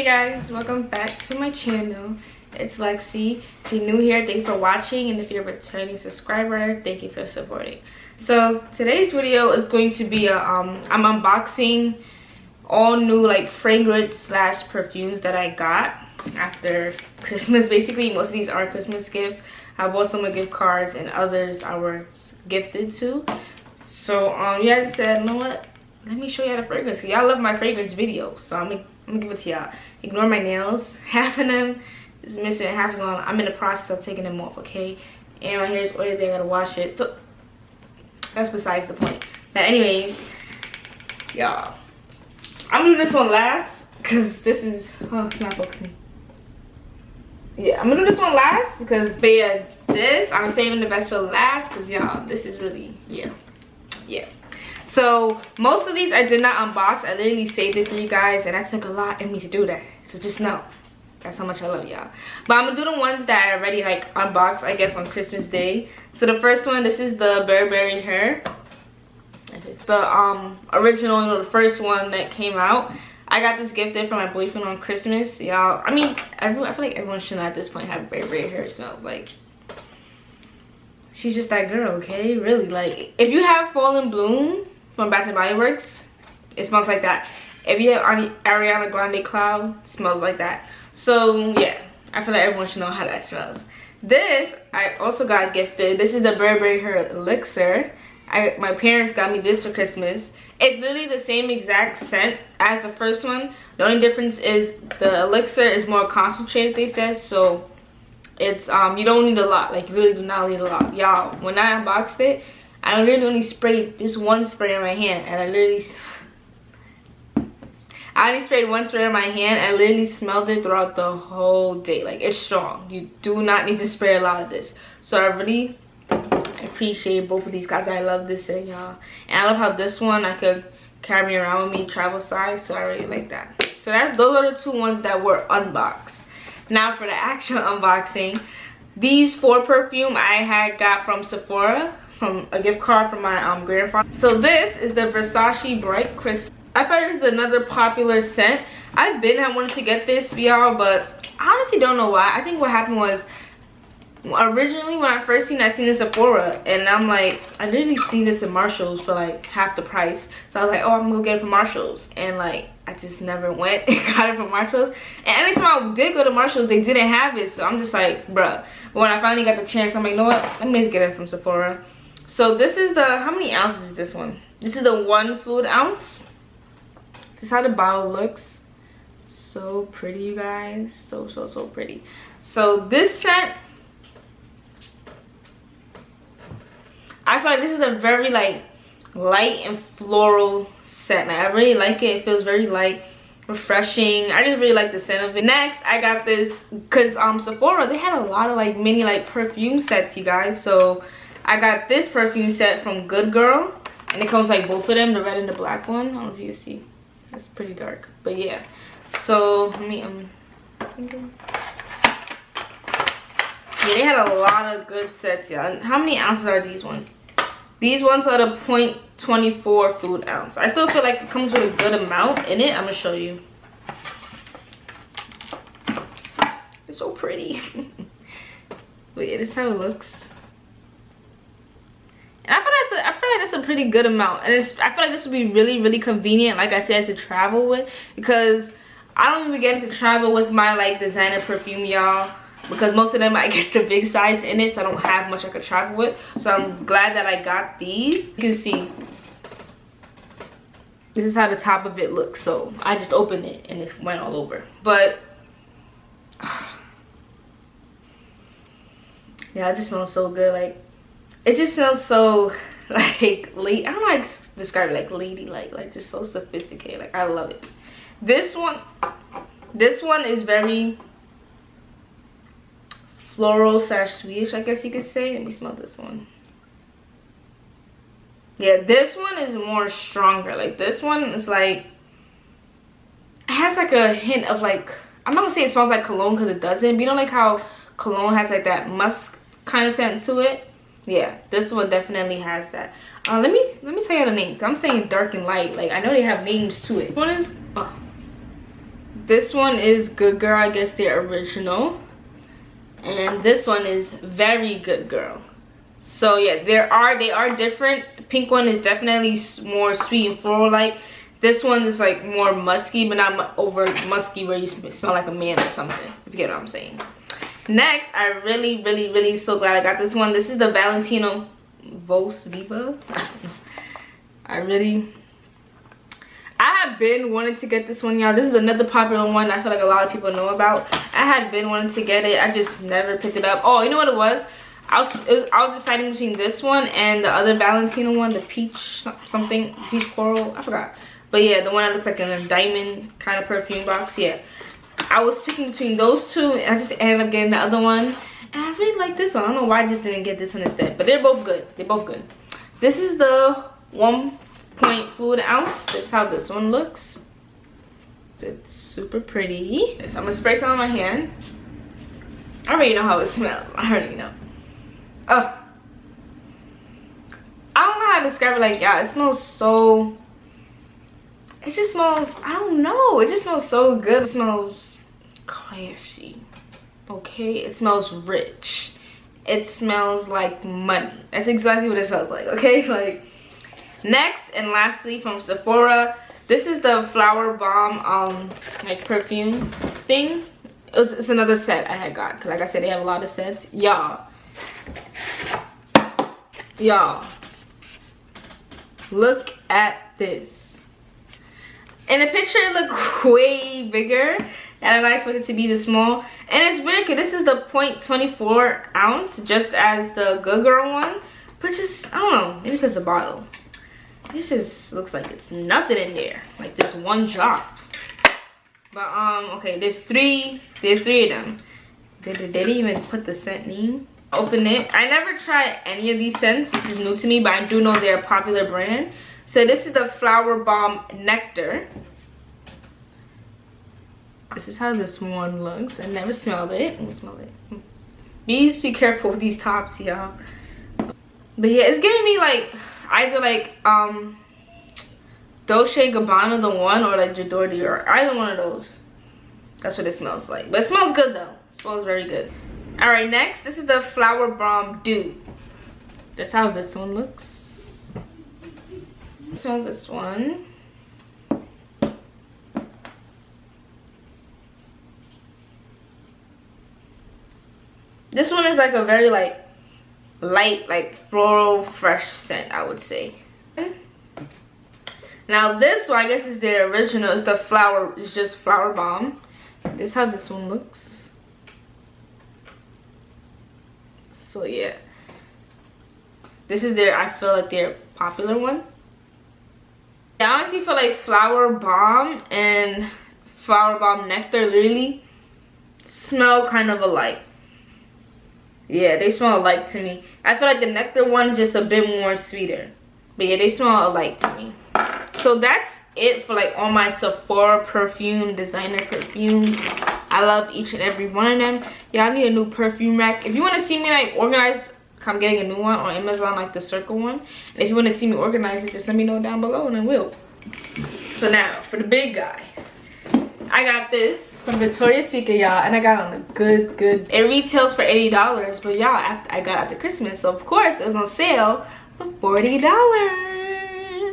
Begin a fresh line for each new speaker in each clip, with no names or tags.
guys, welcome back to my channel. It's Lexi. If you're new here, thank you for watching, and if you're a returning subscriber, thank you for supporting. So today's video is going to be a I'm unboxing all new like fragrance slash perfumes that I got after Christmas. Basically, most of these are Christmas gifts. I bought some with gift cards and others I was gifted to. So yeah, I said, you know what, let me show y'all the fragrance, because y'all love my fragrance videos, so I'm gonna give it to y'all. Ignore my nails. Half of them is missing, half is on. I'm in the process of taking them off, okay? And my hair is oily, I gotta wash it. So that's besides the point. But anyways, y'all, I'm gonna do this one last, because this is, oh, it's not focusing. Yeah, I'm gonna do this one last, because this, I'm saving the best for last, because y'all, this is really, yeah. So most of these I did not unbox. I literally saved it for you guys, and that took a lot in me to do that, so just know that's how much I love y'all. But I'm gonna do the ones that I already like unboxed, I guess, on Christmas Day. So the first one, this is the Burberry hair, the original, you know, the first one that came out. I got this gifted from my boyfriend on Christmas, y'all. I mean, I feel like everyone should at this point have Burberry hair smell. Like, she's just that girl, okay? Really, like, if you have Fall in Bloom from Bath and Body Works, it smells like that. If you have Ariana Grande Cloud, it smells like that. So yeah, I feel like everyone should know how that smells. This I also got gifted. This is the Burberry Hair Elixir. My parents got me this for Christmas. It's literally the same exact scent as the first one. The only difference is the elixir is more concentrated, they said. So it's you don't need a lot. Like, you really do not need a lot, y'all. When I unboxed it, I literally only sprayed this one spray in my hand, and I only sprayed one spray in my hand. I literally smelled it throughout the whole day. Like, it's strong. You do not need to spray a lot of this. So I really appreciate both of these guys. I love this thing, y'all, and I love how this one I could carry around with me travel size. So I really like that. So those are the two ones that were unboxed. Now for the actual unboxing, these 4 perfume I had got from Sephora, from a gift card from my grandfather. So this is the Versace Bright Crystal. I thought this is another popular scent. I've wanted to get this, y'all, but I honestly don't know why. I think what happened was, originally when I first seen it, I seen it in Sephora, and I'm like, I literally seen this in Marshalls for like half the price. So I was like, oh, I'm gonna go get it from Marshalls, and like, I just never went and got it from Marshalls. And anytime I did go to Marshalls, they didn't have it. So I'm just like, bruh. But when I finally got the chance, I'm like, you know what, let me just get it from Sephora. So this is the, how many ounces is this one? This is the 1 fluid ounce. This is how the bottle looks. So pretty, you guys. So pretty. So this scent, I feel like this is a very like light and floral scent. Like, I really like it. It feels very light, refreshing. I just really like the scent of it. Next, I got this because Sephora, they had a lot of like mini like perfume sets, you guys. So I got this perfume set from Good Girl, and it comes like both of them, the red and the black one. I don't know if you can see. It's pretty dark, but yeah. So let me yeah, they had a lot of good sets, yeah. How many ounces are these ones? These ones are the 0.24 fluid ounce. I still feel like it comes with a good amount in it. I'm gonna show you. It's so pretty. But yeah, this is how it looks. And I feel like that's a pretty good amount. And I feel like this would be really convenient, like I said, to travel with, because I don't even get to travel with my like designer perfume, y'all, because most of them I get the big size in it, so I don't have much I could travel with. So I'm glad that I got these. You can see this is how the top of it looks. So I just opened it and it went all over. But yeah, it just smells so good. Like, it just smells so like late. I don't know how to describe it, like ladylike, like just so sophisticated. Like, I love it. This one is very floral slash sweetish, I guess you could say. Let me smell this one. Yeah, this one is more stronger. Like, this one is like, it has like a hint of like, I'm not gonna say it smells like cologne because it doesn't, but you know like how cologne has like that musk kind of scent to it? Yeah, this one definitely has that. Let me tell you the names. I'm saying dark and light. Like, I know they have names to it. One is This one is Good Girl, I guess the original. And this one is Very Good Girl. So yeah, they are different. The pink one is definitely more sweet and floral like. This one is like more musky, but not over musky where you smell like a man or something, if you get what I'm saying. Next, I really so glad I got this one. This is the Valentino Vos Viva. I have been wanting to get this one, y'all. This is another popular one I feel like a lot of people know about. I had been wanting to get it. I just never picked it up. Oh, you know what it was? I was deciding between this one and the other Valentino one, the peach something, peach coral, I forgot. But yeah, the one that looks like in a diamond kind of perfume box. Yeah, I was picking between those two, and I just ended up getting the other one. And I really like this one. I don't know why I just didn't get this one instead. But they're both good. They're both good. This is the 1 point fluid ounce. This is how this one looks. It's super pretty. So I'm gonna spray some on my hand. I already know how it smells. I already know. Oh, I don't know how to describe it. Like, yeah, it smells so, it just smells, I don't know, it just smells so good. It smells classy, okay? It smells rich. It smells like money. That's exactly what it smells like, okay? Like, next and lastly from Sephora, this is the Flower Bomb like perfume thing. It's another set I had got, because like I said, they have a lot of sets. Y'all, look at this. In the picture it looked way bigger and I expected it to be this small. And it's weird because this is the 0.24 ounce, just as the Good Girl one. But just, I don't know, maybe because the bottle. This just looks like it's nothing in there. Like this one drop. But okay, there's three of them. They didn't even put the scent name. Open it. I never tried any of these scents. This is new to me, but I do know they're a popular brand. So this is the Flower Bomb Nectar. This is how this one looks. I never smelled it. Let me smell it. Please be careful with these tops, y'all. But yeah, it's giving me like either like Dolce & Gabbana the one, or like J'adore Dior. Either one of those. That's what it smells like. But it smells good though. It smells very good. Alright, next, this is the Flower Bomb Dew. That's how this one looks. Smell this one. This one is like a very like light, like floral, fresh scent, I would say. Now this one, I guess, is the original. It's the flower, it's just Flower Bomb. This is how this one looks. So yeah, this is their, I feel like their popular one. I honestly feel like Flower Bomb and Flower Bomb Nectar literally smell kind of alike. Yeah, they smell alike to me. I feel like the Nectar one is just a bit more sweeter. But yeah, they smell alike to me. So that's it for like all my Sephora perfume, designer perfumes. I love each and every one of them. Yeah, I need a new perfume rack. If you want to see me like organize, I'm getting a new one on Amazon, like the circle one. And if you want to see me organize it, just let me know down below and I will. So now for the big guy, I got this from Victoria's Secret, y'all, and I got on a good. It retails for $80, but y'all, I got after Christmas, so of course it was on sale for $40.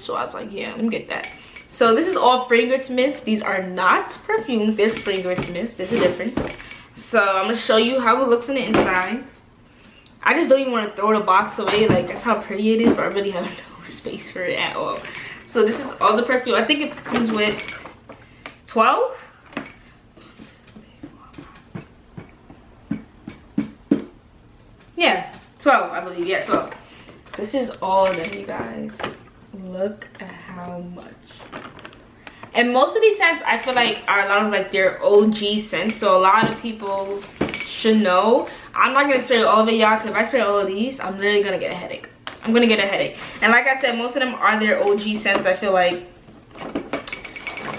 So I was like, yeah, let me get that. So this is all fragrance mist. These are not perfumes, they're fragrance mist. There's a difference. So I'm gonna show you how it looks on the inside. I just don't even want to throw the box away, like that's how pretty it is, but I really have no space for it at all. So this is all the perfume. I think it comes with 12. Yeah, 12, I believe. Yeah, 12. This is all of them, you guys. Look at how much. And most of these scents, I feel like, are a lot of like their OG scents, so a lot of people should know. I'm not gonna spray all of it, y'all, because if I spray all of these, I'm literally gonna get a headache. I'm gonna get a headache. And like I said, most of them are their OG scents. I feel like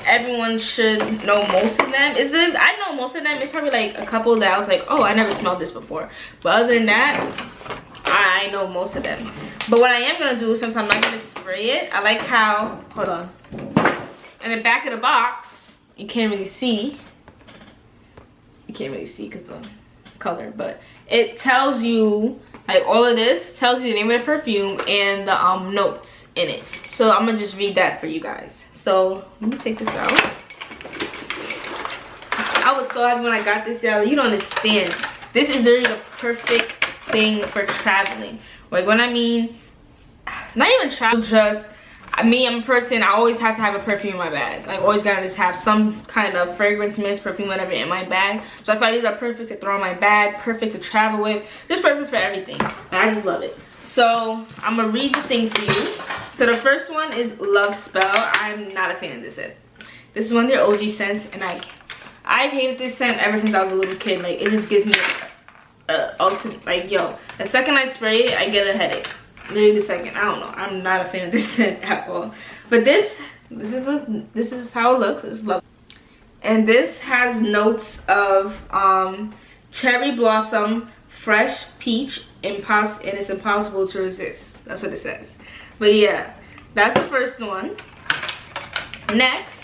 everyone should know most of them. I know most of them. It's probably like a couple that I was like, oh, I never smelled this before. But other than that, I know most of them. But what I am gonna do, since I'm not gonna spray it, I like how, hold on, in the back of the box, you can't really see. You can't really see because the color, but it tells you, like, all of this tells you the name of the perfume and the notes in it. So I'm gonna just read that for you guys. So let me take this out. I was so happy when I got this, y'all. You don't understand. This is literally the perfect thing for traveling. Like, when I mean, not even travel, just I'm a person, I always have to have a perfume in my bag. Like, always gotta just have some kind of fragrance, mist, perfume, whatever in my bag. So I feel like these are perfect to throw in my bag, perfect to travel with, just perfect for everything. And I just love it. So I'm gonna read the thing for you. So the first one is Love Spell. I'm not a fan of this scent. This is one of their OG scents, and I've hated this scent ever since I was a little kid. Like, it just gives me ultimate, like, yo, the second I spray it, I get a headache. Literally the second. I don't know. I'm not a fan of this scent at all. But this is how it looks. It's lovely. And this has notes of cherry blossom, fresh peach, and it's impossible to resist. That's what it says. But yeah, that's the first one. Next,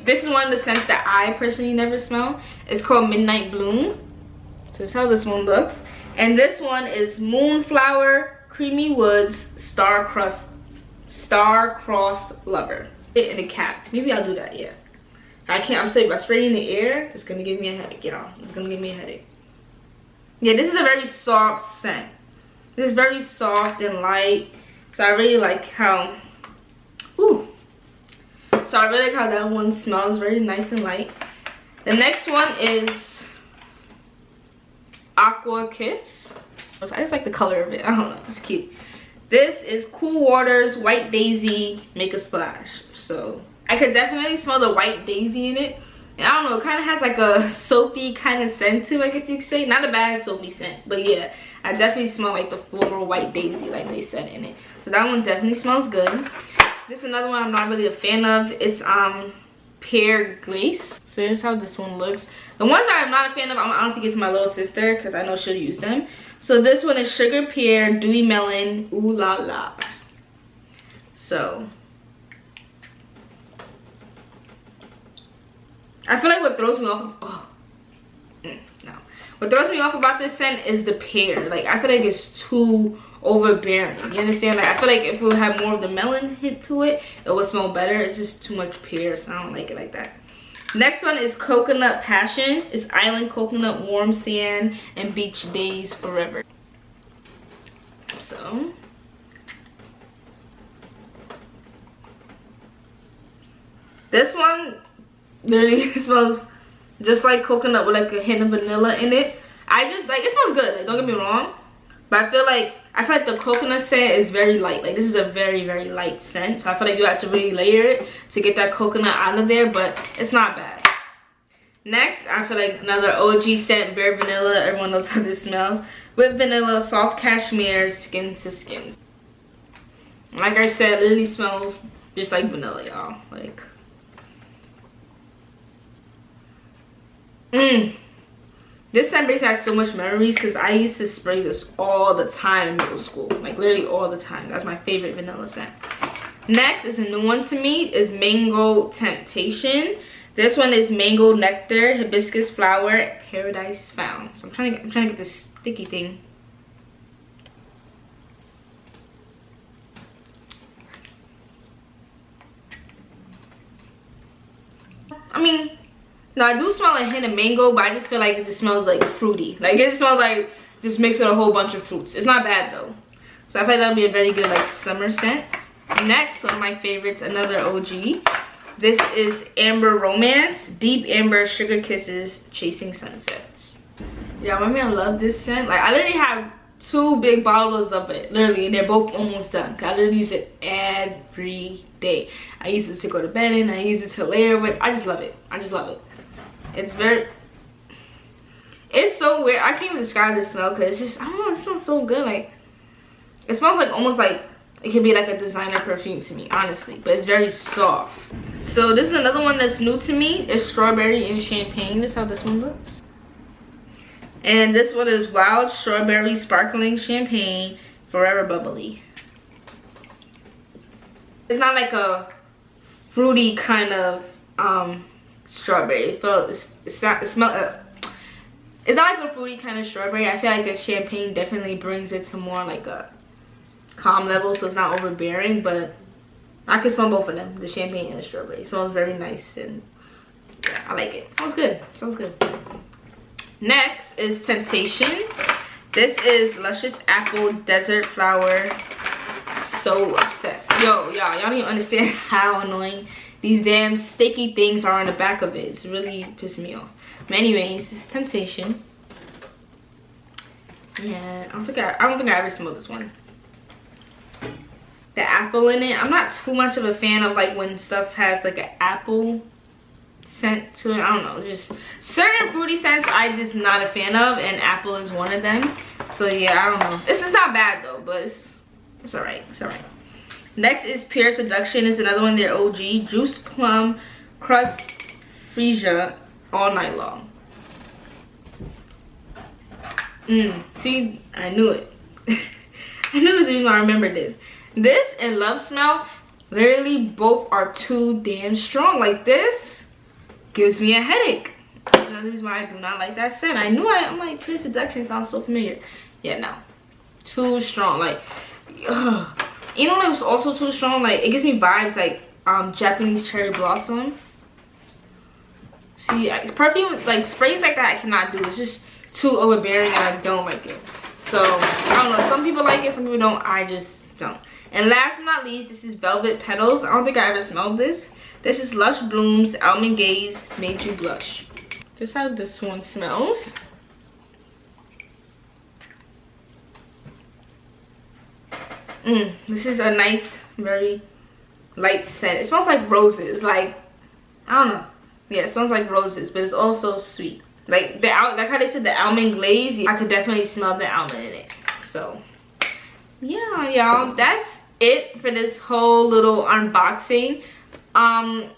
this is one of the scents that I personally never smell. It's called Midnight Bloom. So that's how this one looks. And this one is Moonflower, Creamy Woods, Star-Crossed Lover. In a cap. Maybe I'll do that, yeah. I'm saying by spraying in the air, it's gonna give me a headache, you know. It's gonna give me a headache. Yeah, this is a very soft scent. This is very soft and light. So I really like how, So I really like how that one smells, very nice and light. The next one is Aqua Kiss. I just like the color of it. I don't know, it's cute. This is Cool Waters White Daisy Make a Splash. So I could definitely smell the white daisy in it. And I don't know, it kind of has like a soapy kind of scent to it, I guess you could say. Not a bad soapy scent, but yeah, I definitely smell like the floral white daisy like they said in it. So that one definitely smells good. This is another one I'm not really a fan of. It's Pear Glace. So here's how this one looks. The ones that I'm not a fan of, I'm gonna honestly give to my little sister because I know she'll use them. So this one is Sugar Pear, Dewy Melon, Ooh La La. So I feel like what throws me off, what throws me off about this scent is the pear. Like, I feel like it's too overbearing. You understand? Like, I feel like if it would have more of the melon hit to it, it would smell better. It's just too much pear, so I don't like it like that. Next one is Coconut Passion. It's Island Coconut, Warm Sand, and Beach Days Forever. So this one literally smells just like coconut with like a hint of vanilla in it. I just like, it smells good, like, don't get me wrong, but I feel like the coconut scent is very light. Like, this is a very, very light scent, so I feel like you have to really layer it to get that coconut out of there, but it's not bad. Next, I feel like another OG scent, Bare Vanilla. Everyone knows how this smells. With vanilla, soft cashmere, skin to skin. Like I said, it literally smells just like vanilla, y'all. Like, this scent basically has so much memories because I used to spray this all the time in middle school. Like, literally all the time. That's my favorite vanilla scent. Next is a new one to me, is Mango Temptation. This one is Mango Nectar, Hibiscus Flower, Paradise Found. So I'm trying to get this sticky thing. I mean, no, I do smell a hint of mango, but I just feel like it just smells like fruity. Like, it smells like just mixed with a whole bunch of fruits. It's not bad though. So I feel like that would be a very good like summer scent. Next, one of my favorites, another OG. This is Amber Romance, Deep Amber Sugar Kisses, Chasing Sunsets. Yeah, I mean, I love this scent. Like, I literally have 2 big bottles of it, literally, and they're both almost done. I literally use it every day. I use it to go to bed in, I use it to layer with. I just love it. I just love it. It's so weird. I can't even describe the smell because it's just, I don't know, it smells so good. Like, it smells like almost like it could be like a designer perfume to me, honestly, but it's very soft. So this is another one that's new to me. It's Strawberry and Champagne. This is how this one looks. And this one is Wild Strawberry Sparkling Champagne, Forever Bubbly. It's not like a fruity kind of strawberry. It's not like a fruity kind of strawberry. I feel like the champagne definitely brings it to more like a calm level, so it's not overbearing. But I can smell both of them, the champagne and the strawberry. It smells very nice, and yeah, I like it. Smells good. Smells good. Next is Temptation. This is Luscious Apple Desert Flower. So obsessed. Yo, y'all don't even understand how annoying these damn sticky things are on the back of it. It's really pissing me off. But anyways, this is Temptation. Yeah, I don't think I ever smelled this one. The apple in it. I'm not too much of a fan of like when stuff has like an apple scent to it. I don't know, just certain fruity scents I just not a fan of, and apple is one of them. So yeah, I don't know. This is not bad though, but it's alright. It's alright. Next is Pure Seduction. It's another one, their OG. Juiced plum, crust freesia, all night long. See, I knew it. I knew this even I remembered this. This and Love Smell, literally both are too damn strong. Like this gives me a headache. That's another reason why I do not like that scent. I'm like, Pure Seduction sounds so familiar. Yeah, no. Too strong. Like, ugh. You know, it was also too strong. Like, it gives me vibes like Japanese cherry blossom. See, perfume, like sprays like that I cannot do. It's just too overbearing and I don't like it. So, I don't know. Some people like it, some people don't. I just don't. And last but not least, this is Velvet Petals. I don't think I ever smelled this. This is Lush Blooms Almond Gaze Made You Blush. This is how this one smells. This is a nice, very light scent. It smells like roses. Like, I don't know. Yeah, it smells like roses, but it's also sweet. Like like how they said the almond glaze. I could definitely smell the almond in it. So yeah, y'all, that's it for this whole little unboxing. I'm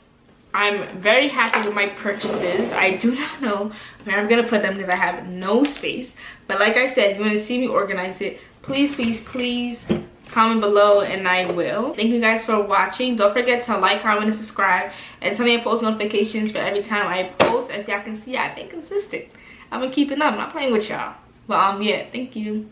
very happy with my purchases. I do not know where I'm gonna put them because I have no space. But like I said, if you want to see me organize it, please, please, please comment below and I will. Thank you guys for watching. Don't forget to like, comment, and subscribe, and turn on your post notifications for every time I post. As y'all can see, I've been consistent. I've been keeping up. I'm not playing with y'all. But yeah, thank you.